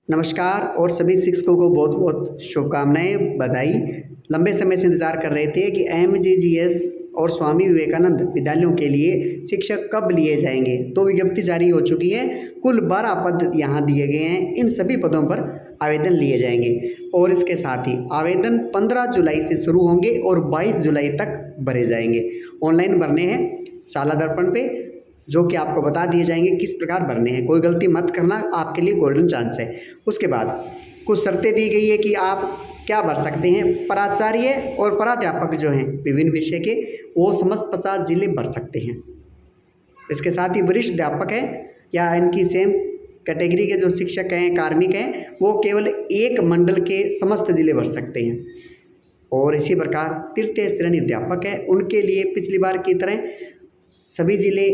नमस्कार और सभी शिक्षकों को बहुत बहुत शुभकामनाएं, बधाई। लंबे समय से इंतज़ार कर रहे थे कि एमजीजीएस और स्वामी विवेकानंद विद्यालयों के लिए शिक्षक कब लिए जाएंगे, तो विज्ञप्ति जारी हो चुकी है। कुल 12 पद यहाँ दिए गए हैं। इन सभी पदों पर आवेदन लिए जाएंगे और इसके साथ ही आवेदन 15 जुलाई से शुरू होंगे और 22 जुलाई तक भरे जाएंगे। ऑनलाइन भरने हैं शाला दर्पण पे, जो कि आपको बता दिए जाएंगे किस प्रकार भरने हैं। कोई गलती मत करना, आपके लिए गोल्डन चांस है। उसके बाद कुछ शर्तें दी गई है कि आप क्या भर सकते हैं। प्राचार्य और प्राध्यापक जो हैं विभिन्न विषय के, वो समस्त 50 जिले भर सकते हैं। इसके साथ ही वरिष्ठ अध्यापक हैं या इनकी सेम कैटेगरी के जो शिक्षक हैं, कार्मिक हैं, वो केवल एक मंडल के समस्त जिले भर सकते हैं। और इसी प्रकार तृतीय श्रेणी अध्यापक है, उनके लिए पिछली बार की तरह सभी जिले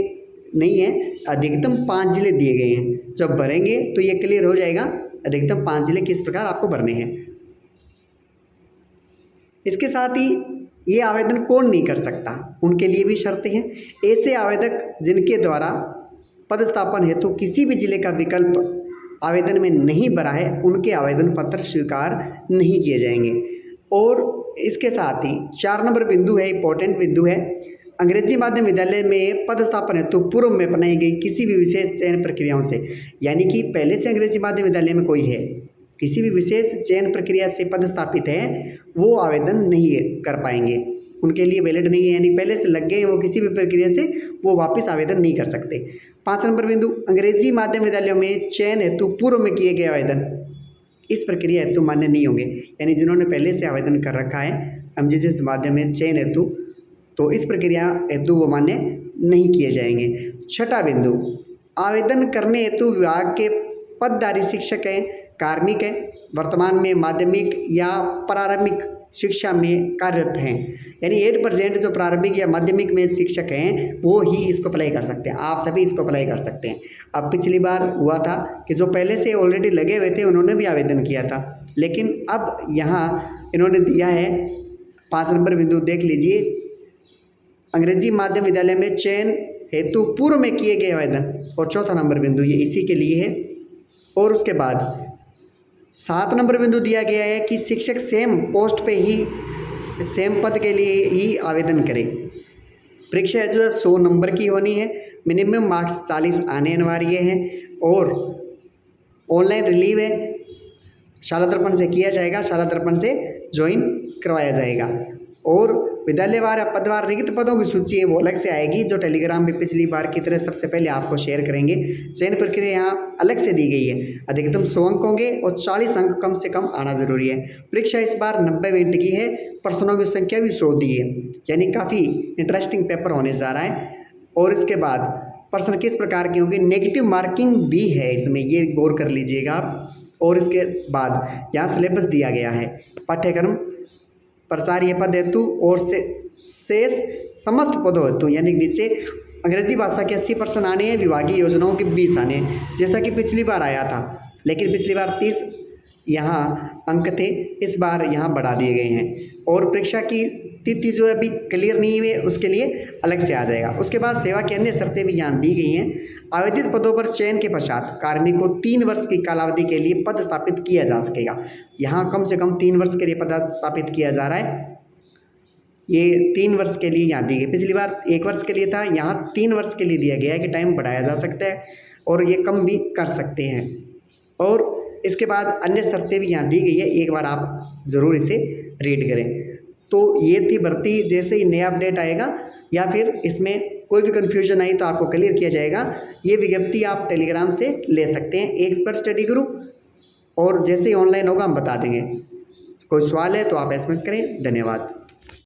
नहीं है, अधिकतम 5 जिले दिए गए हैं। जब भरेंगे तो ये क्लियर हो जाएगा अधिकतम 5 जिले किस प्रकार आपको भरने हैं। इसके साथ ही ये आवेदन कौन नहीं कर सकता, उनके लिए भी शर्तें हैं। ऐसे आवेदक जिनके द्वारा पदस्थापन हेतु किसी भी जिले का विकल्प आवेदन में नहीं भरा है, उनके आवेदन पत्र स्वीकार नहीं किए जाएंगे। और इसके साथ ही 4 नंबर बिंदु है, इंपॉर्टेंट बिंदु है। अंग्रेजी माध्यम विद्यालय में पदस्थापन हेतु पूर्व में अपनाई गई किसी भी विशेष चयन प्रक्रियाओं से, यानी कि पहले से अंग्रेजी माध्यम विद्यालय में कोई है, किसी भी विशेष चयन प्रक्रिया से पदस्थापित है, वो आवेदन नहीं कर पाएंगे। उनके लिए वैलिड नहीं है, यानी पहले से लग गए वो किसी भी प्रक्रिया से, वो वापस आवेदन नहीं कर सकते। 5 नंबर बिंदु, अंग्रेजी माध्यम विद्यालयों में चयन हेतु पूर्व में किए गए आवेदन इस प्रक्रिया हेतु मान्य नहीं होंगे, यानी जिन्होंने पहले से आवेदन कर रखा है एमजीजीएस माध्यम में चयन हेतु, तो इस प्रक्रिया हेतु वो मान्य नहीं किए जाएंगे। 6ठा बिंदु, आवेदन करने हेतु विभाग के पदधारी शिक्षक हैं, कार्मिक हैं, वर्तमान में माध्यमिक या प्रारंभिक शिक्षा में कार्यरत हैं, यानी 8% जो प्रारंभिक या माध्यमिक में शिक्षक हैं वो ही इसको अप्लाई कर सकते हैं। आप सभी इसको अप्लाई कर सकते हैं। अब पिछली बार हुआ था कि जो पहले से ऑलरेडी लगे हुए थे उन्होंने भी आवेदन किया था, लेकिन अब यहाँ इन्होंने दिया है 5 नंबर बिंदु देख लीजिए, अंग्रेजी माध्यम विद्यालय में चयन हेतु पूर्व में किए गए आवेदन, और 4था नंबर बिंदु ये इसी के लिए है। और उसके बाद 7 नंबर बिंदु दिया गया है कि शिक्षक सेम पोस्ट पे ही सेम पद के लिए ही आवेदन करें। परीक्षा जो है 100 नंबर की होनी है, मिनिमम मार्क्स 40 आने अनिवार्य हैं, और ऑनलाइन रिलीव है, शाला दर्पण से किया जाएगा, शाला दर्पण से ज्वाइन करवाया जाएगा। और विद्यालयवार या पदवार रिक्त पदों की सूची है वो अलग से आएगी, जो टेलीग्राम में पिछली बार की तरह सबसे पहले आपको शेयर करेंगे। चयन प्रक्रिया यहाँ अलग से दी गई है, अधिकतम 100 अंक होंगे और 40 अंक कम से कम आना जरूरी है। परीक्षा इस बार 90 मिनट की है, प्रश्नों की संख्या भी 100 दी है, यानी काफ़ी इंटरेस्टिंग पेपर होने जा रहा है। और इसके बाद प्रश्न किस प्रकार के होंगे, नेगेटिव मार्किंग भी है इसमें, ये गौर कर लीजिएगा आप। और इसके बाद यहाँ सिलेबस दिया गया है, पाठ्यक्रम प्रसार्य पद हेतु और शेष समस्त पदों हेतु, यानी नीचे अंग्रेजी भाषा के 80% आने हैं, विभागीय योजनाओं के 20 आने हैं, जैसा कि पिछली बार आया था। लेकिन पिछली बार 30 यहाँ अंक थे, इस बार यहाँ बढ़ा दिए गए हैं। और परीक्षा की तिथि जो है अभी क्लियर नहीं हुई है, उसके लिए अलग से आ जाएगा। उसके बाद सेवा की अन्य शर्तें भी यहाँ दी गई हैं। आवेदित पदों पर चयन के पश्चात कार्मिक को 3 वर्ष की कालावधि के लिए पद स्थापित किया जा सकेगा। यहाँ कम से कम 3 वर्ष के लिए पद स्थापित किया जा रहा है, ये 3 वर्ष के लिए यहाँ दी गई। पिछली बार 1 वर्ष के लिए था, यहाँ 3 वर्ष के लिए दिया गया है कि टाइम बढ़ाया जा सकता है और ये कम भी कर सकते हैं। और इसके बाद अन्य शर्तें भी यहाँ दी गई है, एक बार आप ज़रूर इसे रीड करें। तो ये थी भर्ती, जैसे ही नया अपडेट आएगा या फिर इसमें कोई भी कन्फ्यूजन आई तो आपको क्लियर किया जाएगा। ये विज्ञप्ति आप टेलीग्राम से ले सकते हैं, एक्सपर्ट स्टडी ग्रुप, और जैसे ही ऑनलाइन होगा हम बता देंगे। कोई सवाल है तो आप SMS करें। धन्यवाद।